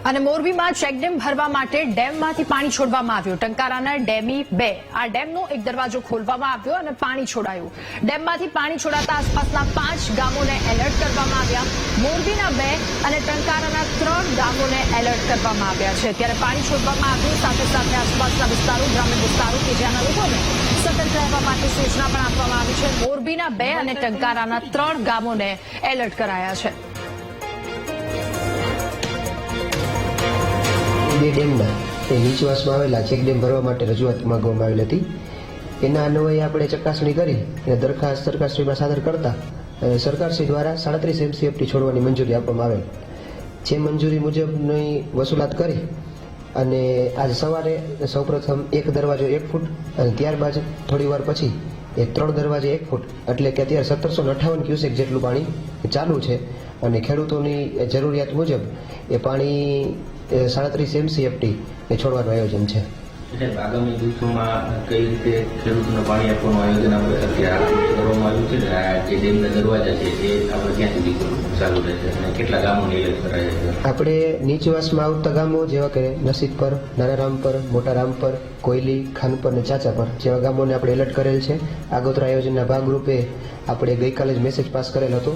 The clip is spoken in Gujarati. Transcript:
અને મોરબીમાં ચેકડેમ ભરવા માટે ડેમમાંથી પાણી છોડવામાં આવ્યું। ટંકારાના ડેમી 2 આ ડેમનો એક દરવાજો ખોલવામાં આવ્યો અને પાણી છોડાયું। ડેમમાંથી પાણી છોડાતા આસપાસના 5 ગામોને એલર્ટ કરવામાં આવ્યા। મોરબીના 2 અને ટંકારાના 3 ગામોને એલર્ટ કરવામાં આવ્યા છે। ત્યારે પાણી છોડવામાં આવ્યું, સાથે સાથે આસપાસના વિસ્તારો, ગ્રામ્ય વિસ્તારો કે જ્યાંના લોકોને સતર્ક રહેવા માટે સૂચના પણ આપવામાં આવી છે। મોરબીના 2 અને ટંકારાના 3 ગામોને એલર્ટ કરાયા છે। બે ડેમના નીચવાસમાં આવેલા ચેકડેમ ભરવા માટે રજૂઆત માંગવામાં આવેલ હતી। એના અન્વયે આપણે ચકાસણી કરી અને દરખાસ્ત સરકારશ્રીમાં સાદર કરતા સરકારશ્રી દ્વારા 37 MCFT છોડવાની મંજૂરી આપવામાં આવેલ। જે મંજૂરી મુજબની વસૂલાત કરી અને આજ સવારે સૌપ્રથમ એક દરવાજો 1 ફૂટ અને ત્યારબાદ થોડી વાર પછી એ 3 દરવાજે 1 ફૂટ, એટલે કે અત્યારે 1758 ક્યુસેક જેટલું પાણી ચાલુ છે અને ખેડૂતોની જરૂરિયાત મુજબ એ પાણી 37 MCFT એ છોડવાનું આયોજન છે। એટલે આગામી દિવસોમાં કઈ રીતે ખેડૂતોને પાણી આપવાનું આયોજન આપણે અત્યારે કરવામાં આવ્યું છે? આ જે ડેમના દરવાજા છે એ આપણે ક્યાં સુધી ચાલુ રહેશે અને કેટલા ગામોને એલર્ટ કરાયા છે? આપણે નીચવાસમાં આવતા ગામો જેવા કે નસીબપર, નાના રામપર, મોટા રામપર, કોયલી, ખાનપર અને ચાચાપર જેવા ગામોને આપણે એલર્ટ કરેલ છે। આગોતરા આયોજનના ભાગરૂપે આપણે ગઈકાલે જ મેસેજ પાસ કરેલ હતો